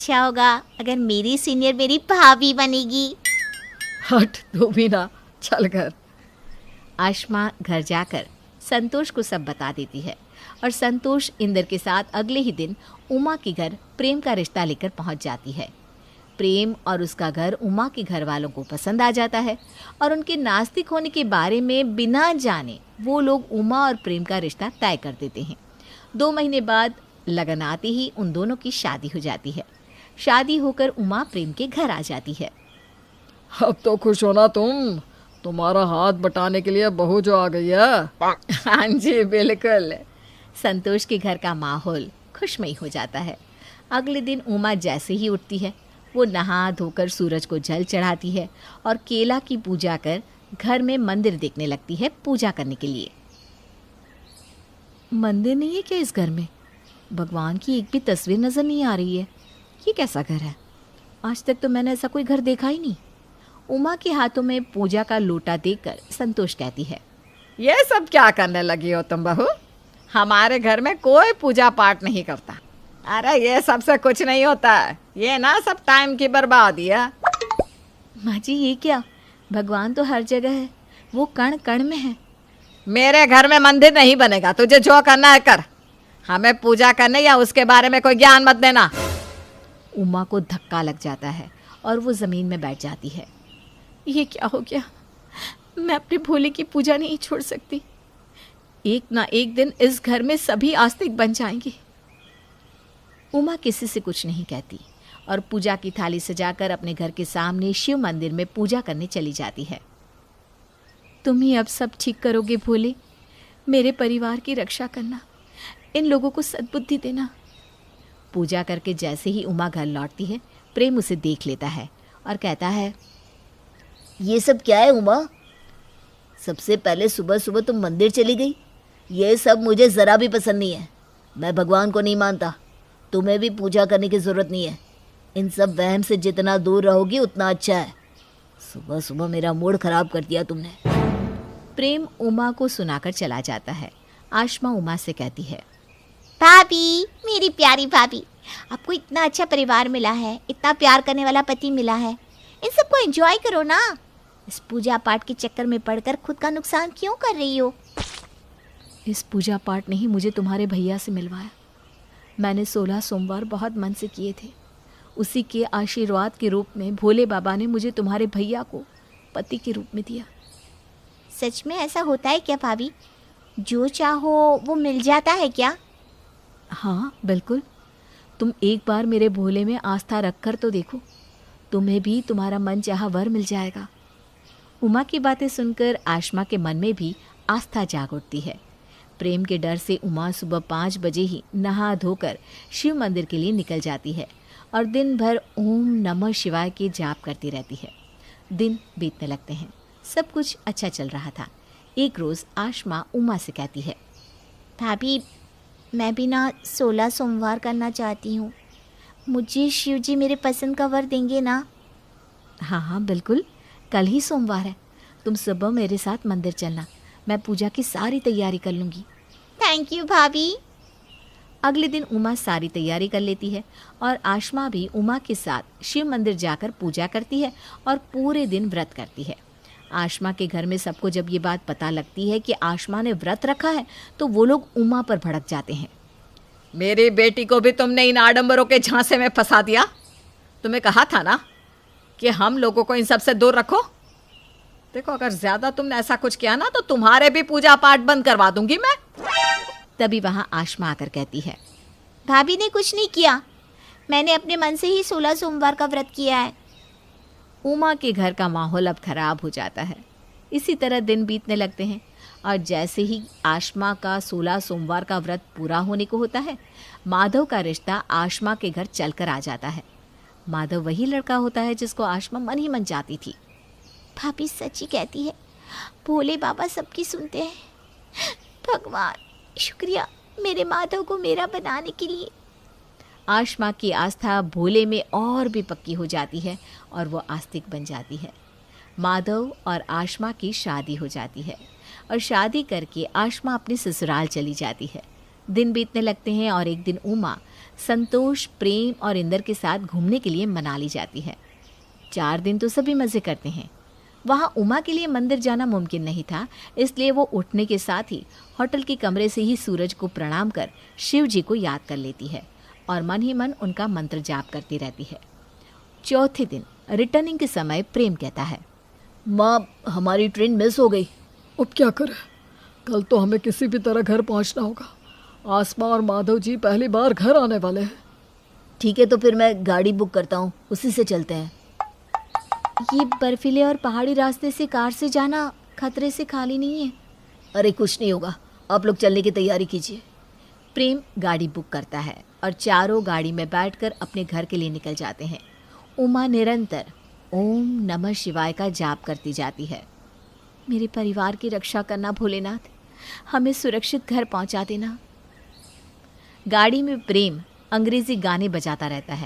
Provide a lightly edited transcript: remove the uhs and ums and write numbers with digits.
अच्छा होगा अगर मेरी सीनियर मेरी भाभी बनेगी। हट तू भी ना, चल घर। आशमा घर जाकर संतोष को सब बता देती है और संतोष इंदर के साथ अगले ही दिन उमा के घर प्रेम का रिश्ता लेकर पहुंच जाती है। प्रेम और उसका घर उमा के घर वालों को पसंद आ जाता है और उनके नास्तिक होने के बारे में बिना जाने वो लोग उमा और प्रेम का रिश्ता तय कर देते हैं। 2 महीने बाद लगन आते ही उन दोनों की शादी हो जाती है। शादी होकर उमा प्रेम के घर आ जाती है। अब तो खुश हो ना तुम, तुम्हारा हाथ बटाने के लिए बहू जो आ गई है। हाँ जी बिल्कुल। संतोष के घर का माहौल खुशमयी हो जाता है। अगले दिन उमा जैसे ही उठती है वो नहा धोकर सूरज को जल चढ़ाती है और केला की पूजा कर घर में मंदिर देखने लगती है पूजा करने के लिए। मंदिर नहीं है क्या इस घर में? भगवान की एक भी तस्वीर नज़र नहीं आ रही है। ये कैसा घर है? आज तक तो मैंने ऐसा कोई घर देखा ही नहीं। उमा के हाथों में पूजा का लोटा देखकर संतोष कहती है, ये सब क्या करने लगी हो तुम बहू? हमारे घर में कोई पूजा पाठ नहीं करता। अरे ये सबसे कुछ नहीं होता है, ये ना सब टाइम की बर्बादी है। माँ जी ये क्या? भगवान तो हर जगह है, वो कण कण में है। मेरे घर में मंदिर नहीं बनेगा, तुझे जो करना है कर। हमें पूजा करने या उसके बारे में कोई ज्ञान मत देना। उमा को धक्का लग जाता है और वो ज़मीन में बैठ जाती है। ये क्या हो गया? मैं अपने भोले की पूजा नहीं छोड़ सकती। एक ना एक दिन इस घर में सभी आस्तिक बन जाएंगे। उमा किसी से कुछ नहीं कहती और पूजा की थाली सजाकर अपने घर के सामने शिव मंदिर में पूजा करने चली जाती है। तुम ही अब सब ठीक करोगे भोले। मेरे परिवार की रक्षा करना, इन लोगों को सद्बुद्धि देना। पूजा करके जैसे ही उमा घर लौटती है प्रेम उसे देख लेता है और कहता है, ये सब क्या है उमा? सबसे पहले सुबह सुबह तुम मंदिर चली गई। ये सब मुझे ज़रा भी पसंद नहीं है। मैं भगवान को नहीं मानता। तुम्हें भी पूजा करने की ज़रूरत नहीं है। इन सब वहम से जितना दूर रहोगी उतना अच्छा है। सुबह सुबह मेरा मूड ख़राब कर दिया तुमने। प्रेम उमा को सुनाकर चला जाता है। आशमा उमा से कहती है, भाभी, मेरी प्यारी भाभी, आपको इतना अच्छा परिवार मिला है, इतना प्यार करने वाला पति मिला है। इन सबको एंजॉय करो ना। इस पूजा पाठ के चक्कर में पड़कर खुद का नुकसान क्यों कर रही हो? इस पूजा पाठ ने ही मुझे तुम्हारे भैया से मिलवाया। मैंने 16 सोमवार बहुत मन से किए थे। उसी के आशीर्वाद के रूप में भोले बाबा ने मुझे तुम्हारे भैया को पति के रूप में दिया। सच में ऐसा होता है क्या भाभी? जो चाहो वो मिल जाता है क्या? हाँ बिल्कुल। तुम एक बार मेरे भोले में आस्था रखकर तो देखो, तुम्हें भी तुम्हारा मन चाहा वर मिल जाएगा। उमा की बातें सुनकर आशमा के मन में भी आस्था जाग उठती है। प्रेम के डर से उमा सुबह 5 बजे ही नहा धोकर शिव मंदिर के लिए निकल जाती है और दिन भर ओम नमः शिवाय के जाप करती रहती है। दिन बीतने लगते हैं। सब कुछ अच्छा चल रहा था। एक रोज़ आशमा उमा से कहती है, भाभी, मैं भी ना 16 सोमवार करना चाहती हूँ। मुझे शिव जी मेरे पसंद का वर देंगे ना? हाँ हाँ बिल्कुल, कल ही सोमवार है। तुम सुबह मेरे साथ मंदिर चलना, मैं पूजा की सारी तैयारी कर लूँगी। थैंक यू भाभी। अगले दिन उमा सारी तैयारी कर लेती है और आशमा भी उमा के साथ शिव मंदिर जाकर पूजा करती है और पूरे दिन व्रत करती है। आशमा के घर में सबको जब ये बात पता लगती है कि आशमा ने व्रत रखा है तो वो लोग उमा पर भड़क जाते हैं। मेरी बेटी को भी तुमने इन आडंबरों के झांसे में फंसा दिया। तुम्हें कहा था ना कि हम लोगों को इन सब से दूर रखो। देखो, अगर ज्यादा तुमने ऐसा कुछ किया ना तो तुम्हारे भी पूजा पाठ बंद करवा दूंगी मैं। तभी वहाँ आशमा आकर कहती है, भाभी ने कुछ नहीं किया। मैंने अपने मन से ही 16 सोमवार का व्रत किया है। उमा के घर का माहौल अब खराब हो जाता है। इसी तरह दिन बीतने लगते हैं और जैसे ही आशमा का 16 सोमवार का व्रत पूरा होने को होता है, माधव का रिश्ता आशमा के घर चलकर आ जाता है। माधव वही लड़का होता है जिसको आशमा मन ही मन चाहती थी। भाभी सच ही कहती है, भोले बाबा सबकी सुनते हैं। भगवान शुक्रिया मेरे माधव को मेरा बनाने के लिए। आशमा की आस्था भोले में और भी पक्की हो जाती है और वो आस्तिक बन जाती है। माधव और आशमा की शादी हो जाती है और शादी करके आशमा अपने ससुराल चली जाती है। दिन बीतने लगते हैं और एक दिन उमा संतोष, प्रेम और इंदर के साथ घूमने के लिए मनाली जाती है। 4 दिन तो सभी मज़े करते हैं। वहाँ उमा के लिए मंदिर जाना मुमकिन नहीं था, इसलिए वो उठने के साथ ही होटल के कमरे से ही सूरज को प्रणाम कर शिव जी को याद कर लेती है और मन ही मन उनका मंत्र जाप करती रहती है। चौथे दिन रिटर्निंग के समय प्रेम कहता है, माँ, हमारी ट्रेन मिस हो गई। अब क्या करें? कल तो हमें किसी भी तरह घर पहुंचना होगा। आसमा और माधव जी पहली बार घर आने वाले हैं। ठीक है, तो फिर मैं गाड़ी बुक करता हूँ, उसी से चलते हैं। ये बर्फीले और पहाड़ी रास्ते से कार से जाना खतरे से खाली नहीं है। अरे कुछ नहीं होगा, आप लोग चलने की तैयारी कीजिए। प्रेम गाड़ी बुक करता है और चारों गाड़ी में बैठकर अपने घर के लिए निकल जाते हैं। उमा निरंतर ओम नमः शिवाय का जाप करती जाती है। मेरे परिवार की रक्षा करना भोलेनाथ, हमें सुरक्षित घर पहुंचा देना। गाड़ी में प्रेम अंग्रेजी गाने बजाता रहता है